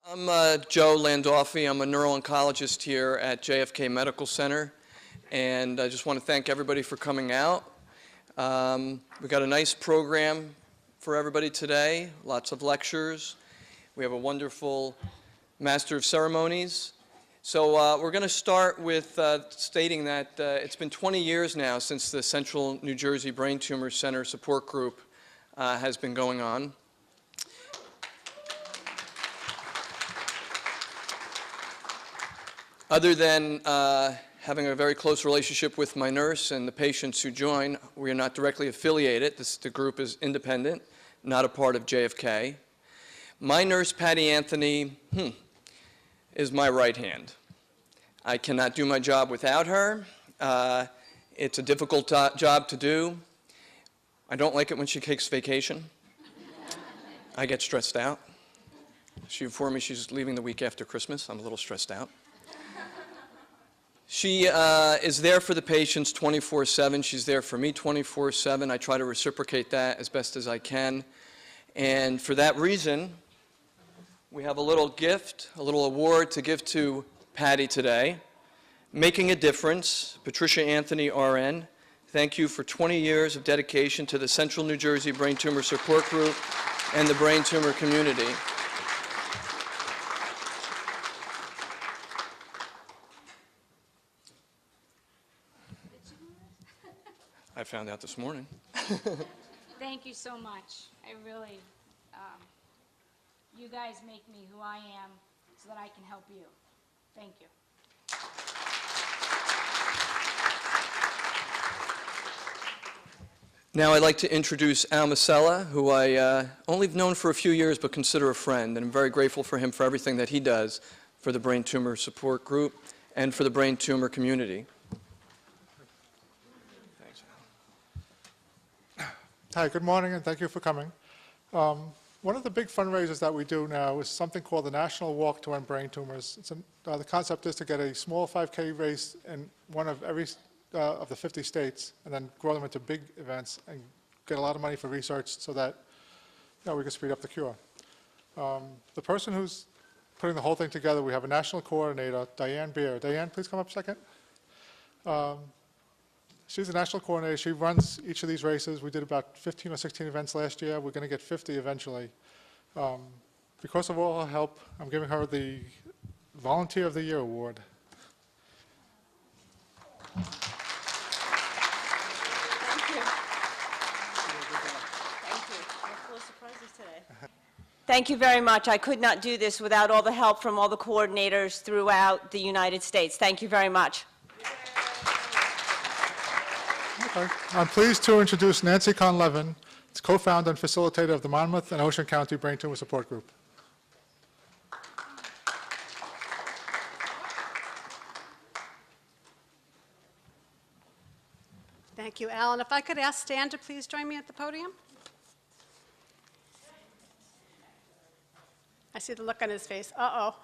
I'm Joe Landolfi. I'm a neuro-oncologist here at JFK Medical Center, and I just want to thank everybody for coming out. We've got a nice program for everybody today, lots of lectures. We have a wonderful Master of Ceremonies. So we're going to start with stating that it's been 20 years now since the Central New Jersey Brain Tumor Center Support Group has been going on. Other than having a very close relationship with my nurse and the patients who join, we are not directly affiliated. The group is independent, not a part of JFK. My nurse, Patty Anthony, is my right hand. I cannot do my job without her. It's a difficult job to do. I don't like it when she takes vacation. I get stressed out. She informed me she's leaving the week after Christmas. I'm a little stressed out. She is there for the patients 24/7. She's there for me 24/7. I try to reciprocate that as best as I can. And for that reason, we have a little gift, a little award to give to Patty today. Making a Difference, Patricia Anthony, RN. Thank you for 20 years of dedication to the Central New Jersey Brain Tumor Support Group and the brain tumor community. I found out this morning. Thank you so much. I really, you guys make me who I am so that I can help you. Thank you. Now I'd like to introduce Al Masella, who I only have known for a few years but consider a friend, and I'm very grateful for him for everything that he does for the Brain Tumor Support Group and for the brain tumor community. Hi, good morning, and thank you for coming. One of the big fundraisers that we do now is something called the National Walk to End Brain Tumors. The concept is to get a small 5K race in one of every of the 50 states, and then grow them into big events and get a lot of money for research so that we can speed up the cure. The person who's putting the whole thing together, we have a national coordinator, Diane Beer. Diane, please come up a second. She's the national coordinator. She runs each of these races. We did about 15 or 16 events last year. We're going to get 50 eventually. Because of all her help, I'm giving her the Volunteer of the Year award. Thank you. Thank you. We're full of surprises today. Thank you very much. I could not do this without all the help from all the coordinators throughout the United States. Thank you very much. Okay. I'm pleased to introduce Nancy Conlevin, co-founder and facilitator of the Monmouth and Ocean County Brain Tumor Support Group. Thank you, Alan. If I could ask Stan to please join me at the podium. I see the look on his face. Uh-oh.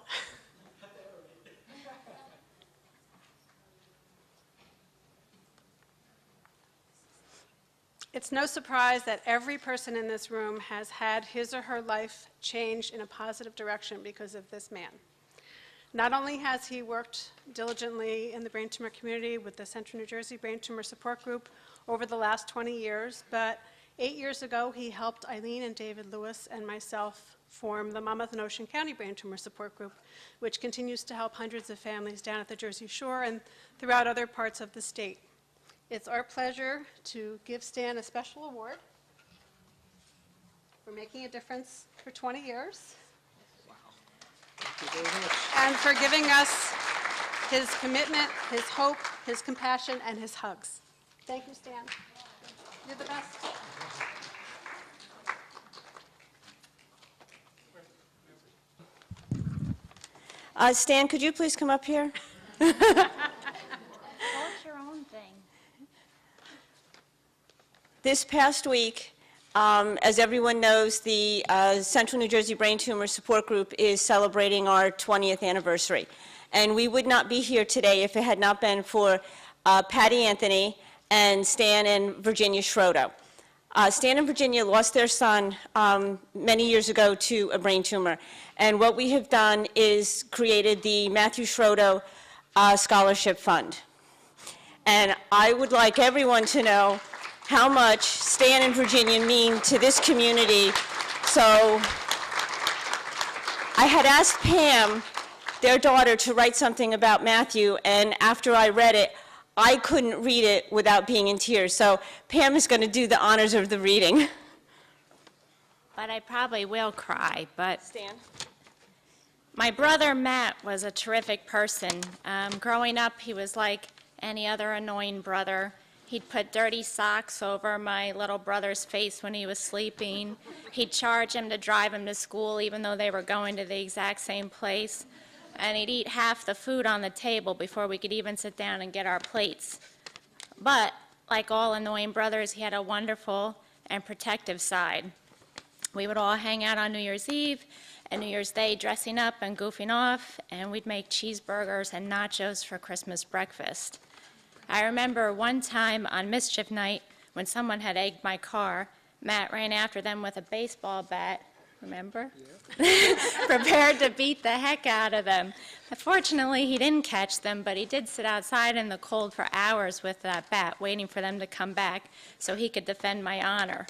It's no surprise that every person in this room has had his or her life changed in a positive direction because of this man. Not only has he worked diligently in the brain tumor community with the Central New Jersey Brain Tumor Support Group over the last 20 years, but 8 years ago he helped Eileen and David Lewis and myself form the Monmouth and Ocean County Brain Tumor Support Group, which continues to help hundreds of families down at the Jersey Shore and throughout other parts of the state. It's our pleasure to give Stan a special award for making a difference for 20 years. Wow. Thank you very much. And for giving us his commitment, his hope, his compassion, and his hugs. Thank you, Stan. You're the best. Stan, could you please come up here? Oh, it's your own thing. This past week, as everyone knows, the Central New Jersey Brain Tumor Support Group is celebrating our 20th anniversary. And we would not be here today if it had not been for Patty Anthony and Stan and Virginia Schroeder. Stan and Virginia lost their son many years ago to a brain tumor. And what we have done is created the Matthew Schrodo Scholarship Fund. And I would like everyone to know how much Stan and Virginia mean to this community. So I had asked Pam, their daughter, to write something about Matthew, and after I read it, I couldn't read it without being in tears. So Pam is going to do the honors of the reading. But I probably will cry, but Stan? my brother Matt was a terrific person. Growing up, he was like any other annoying brother. He'd put dirty socks over my little brother's face when he was sleeping. He'd charge him to drive him to school even though they were going to the exact same place. And he'd eat half the food on the table before we could even sit down and get our plates. But like all annoying brothers, he had a wonderful and protective side. We would all hang out on New Year's Eve and New Year's Day dressing up and goofing off, and we'd make cheeseburgers and nachos for Christmas breakfast. I remember one time on mischief night when someone had egged my car, Matt ran after them with a baseball bat, remember? Yeah. Prepared to beat the heck out of them. Fortunately, he didn't catch them, but he did sit outside in the cold for hours with that bat, waiting for them to come back so he could defend my honor.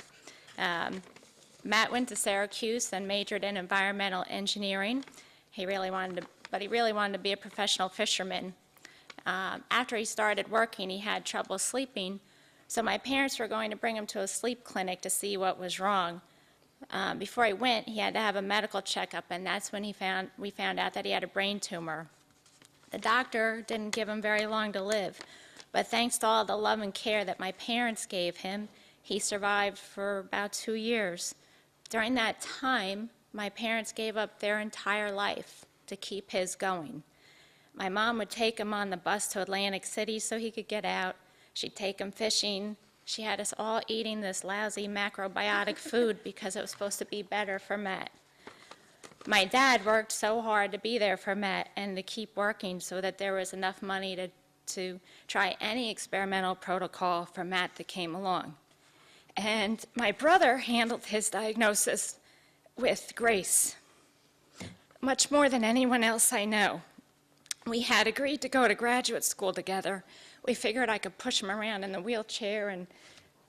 Matt went to Syracuse and majored in environmental engineering. He really wanted to be a professional fisherman. After he started working, he had trouble sleeping, so my parents were going to bring him to a sleep clinic to see what was wrong. Before he went, he had to have a medical checkup, and that's when we found out that he had a brain tumor. The doctor didn't give him very long to live, but thanks to all the love and care that my parents gave him, he survived for about 2 years. During that time, my parents gave up their entire life to keep his going. My mom would take him on the bus to Atlantic City so he could get out. She'd take him fishing. She had us all eating this lousy macrobiotic food because it was supposed to be better for Matt. My dad worked so hard to be there for Matt and to keep working so that there was enough money to try any experimental protocol for Matt that came along. And my brother handled his diagnosis with grace, much more than anyone else I know. We had agreed to go to graduate school together. We figured I could push him around in the wheelchair and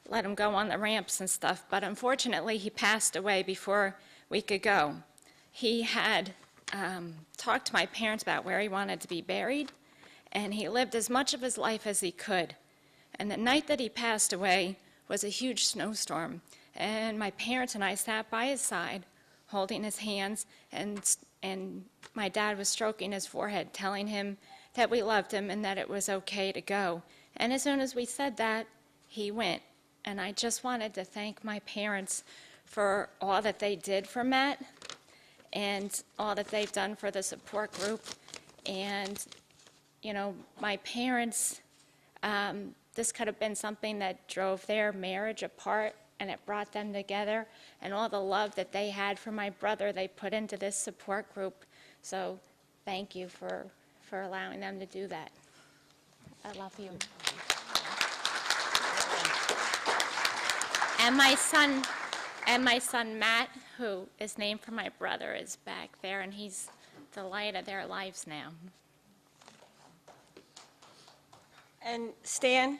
let him go on the ramps and stuff, but unfortunately he passed away before we could go. He had talked to my parents about where he wanted to be buried, and he lived as much of his life as he could. And the night that he passed away was a huge snowstorm, and my parents and I sat by his side, holding his hands, and my dad was stroking his forehead, telling him that we loved him and that it was okay to go. And as soon as we said that, he went. And I just wanted to thank my parents for all that they did for Matt and all that they've done for the support group. And, you know, my parents, this could have been something that drove their marriage apart, and it brought them together, and all the love that they had for my brother they put into this support group. So thank you for allowing them to do that. I love you. And my son Matt, who is named for my brother, is back there, and he's the light of their lives now. And Stan,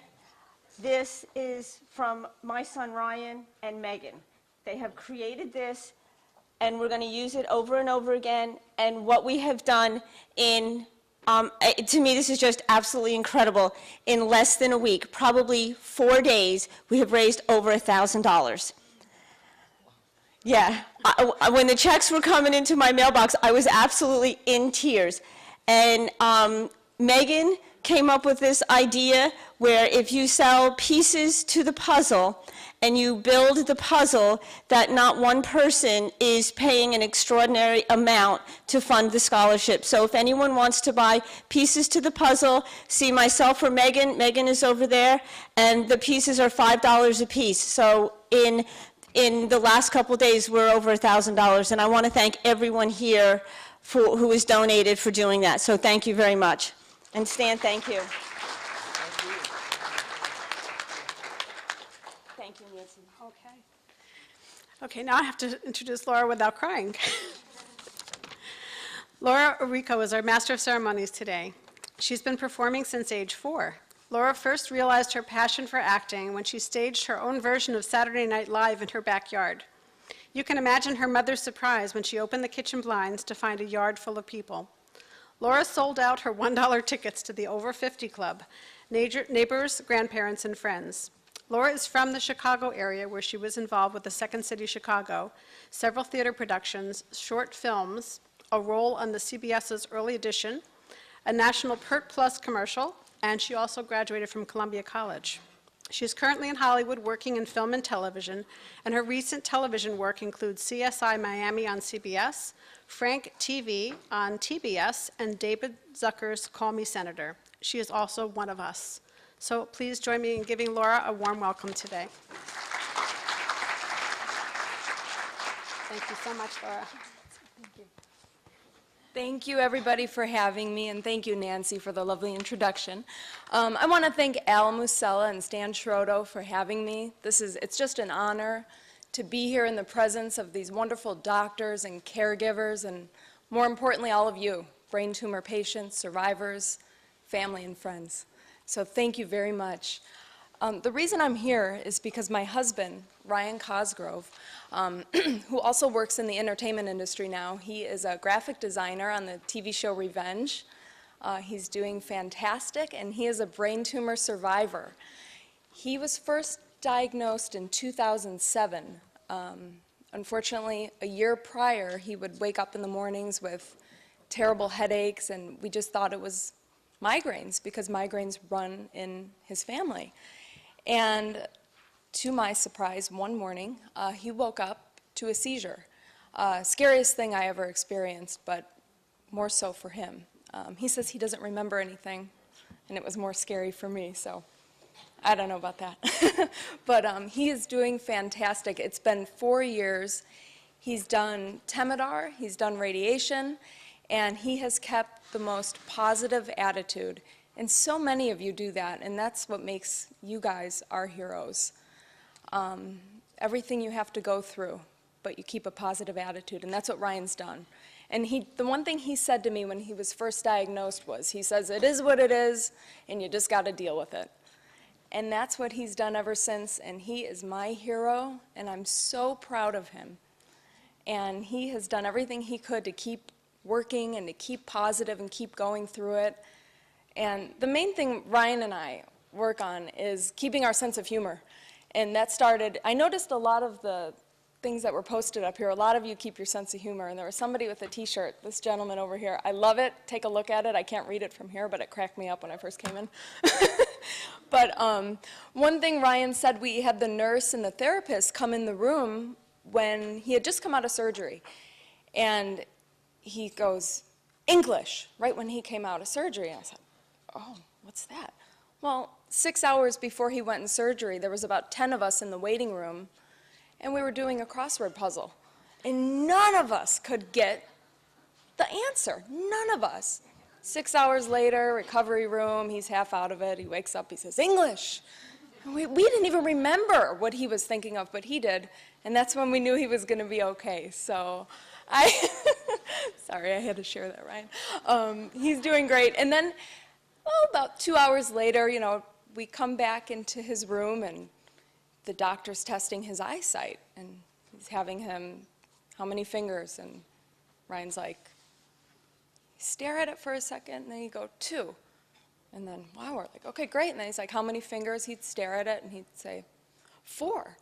this is from my son Ryan and Megan. They have created this, and we're going to use it over and over again. And what we have done in, to me, this is just absolutely incredible. In less than a week, probably 4 days, we have raised over $1,000. Yeah, when the checks were coming into my mailbox, I was absolutely in tears. And Megan came up with this idea where if you sell pieces to the puzzle and you build the puzzle, that not one person is paying an extraordinary amount to fund the scholarship. So if anyone wants to buy pieces to the puzzle, see myself or Megan. Megan is over there, and the pieces are $5 a piece. So in the last couple days, we're over $1,000, and I want to thank everyone here who has donated for doing that. So thank you very much. And Stan, thank you. Thank you, Nancy. Okay. Okay, now I have to introduce Laura without crying. Laura Orico is our Master of Ceremonies today. She's been performing since age 4. Laura first realized her passion for acting when she staged her own version of Saturday Night Live in her backyard. You can imagine her mother's surprise when she opened the kitchen blinds to find a yard full of people. Laura sold out her $1 tickets to the Over 50 Club, neighbors, grandparents, and friends. Laura is from the Chicago area, where she was involved with the Second City Chicago, several theater productions, short films, a role on the CBS's Early Edition, a national Pert Plus commercial, and she also graduated from Columbia College. She is currently in Hollywood working in film and television, and her recent television work includes CSI Miami on CBS, Frank TV on TBS, and David Zucker's Call Me Senator. She is also one of us. So please join me in giving Laura a warm welcome today. Thank you so much, Laura. Thank you, everybody, for having me, and thank you, Nancy, for the lovely introduction. I want to thank Al Musella and Stan Schrodo for having me. It's just an honor to be here in the presence of these wonderful doctors and caregivers, and more importantly, all of you, brain tumor patients, survivors, family, and friends. So thank you very much. The reason I'm here is because my husband, Ryan Cosgrove, who also works in the entertainment industry now, he is a graphic designer on the TV show Revenge. He's doing fantastic, and he is a brain tumor survivor. He was first diagnosed in 2007. Unfortunately, a year prior, he would wake up in the mornings with terrible headaches, and we just thought it was migraines, because migraines run in his family. And to my surprise, one morning, he woke up to a seizure. Scariest thing I ever experienced, but more so for him. He says he doesn't remember anything, and it was more scary for me, so I don't know about that. But he is doing fantastic. It's been 4 years. He's done Temodar, he's done radiation, and he has kept the most positive attitude. And so many of you do that, and that's what makes you guys our heroes. Everything you have to go through, but you keep a positive attitude, and that's what Ryan's done. And the one thing he said to me when he was first diagnosed was, he says, it is what it is, and you just got to deal with it. And that's what he's done ever since, and he is my hero, and I'm so proud of him. And he has done everything he could to keep working and to keep positive and keep going through it. And the main thing Ryan and I work on is keeping our sense of humor. And that started, I noticed a lot of the things that were posted up here, a lot of you keep your sense of humor. And there was somebody with a t-shirt, this gentleman over here. I love it. Take a look at it. I can't read it from here, but it cracked me up when I first came in. But one thing Ryan said, we had the nurse and the therapist come in the room when he had just come out of surgery. And he goes, English, right when he came out of surgery. And I said, oh, what's that? Well, 6 hours before he went in surgery, there was about 10 of us in the waiting room, and we were doing a crossword puzzle. And none of us could get the answer, none of us. 6 hours later, recovery room, he's half out of it. He wakes up, he says, English. And we didn't even remember what he was thinking of, but he did. And that's when we knew he was going to be okay. So sorry, I had to share that, Ryan. He's doing great. And then, well, about 2 hours later, you know, we come back into his room, and the doctor's testing his eyesight. And he's having him, how many fingers? And Ryan's like, stare at it for a second, and then he'd go, 2. And then, wow, we're like, okay, great. And then he's like, how many fingers? He'd stare at it, and he'd say, 4.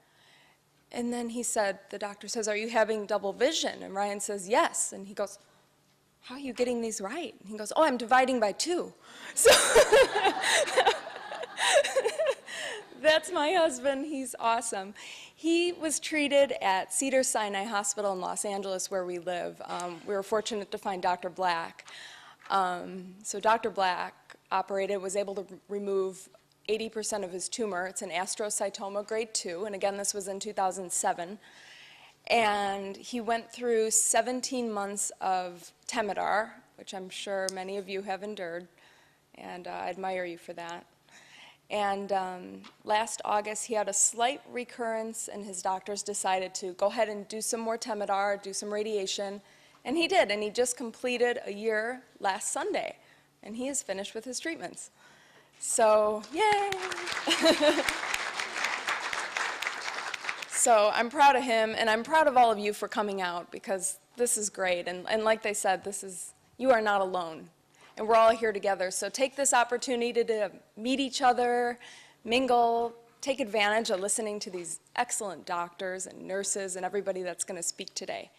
And then he said, the doctor says, are you having double vision? And Ryan says, yes. And he goes, how are you getting these right? And he goes, oh, I'm dividing by 2. So that's my husband. He's awesome. He was treated at Cedars-Sinai Hospital in Los Angeles, where we live. We were fortunate to find Dr. Black. So Dr. Black was able to remove 80% of his tumor. It's an astrocytoma grade 2, and again, this was in 2007. And he went through 17 months of Temodar, which I'm sure many of you have endured, and I admire you for that. And last August, he had a slight recurrence, and his doctors decided to go ahead and do some more Temodar, do some radiation, and he did, and he just completed a year last Sunday, and he is finished with his treatments. So, yay! So I'm proud of him, and I'm proud of all of you for coming out, because this is great. And like they said, you are not alone, and we're all here together. So take this opportunity to meet each other, mingle, take advantage of listening to these excellent doctors and nurses and everybody that's going to speak today.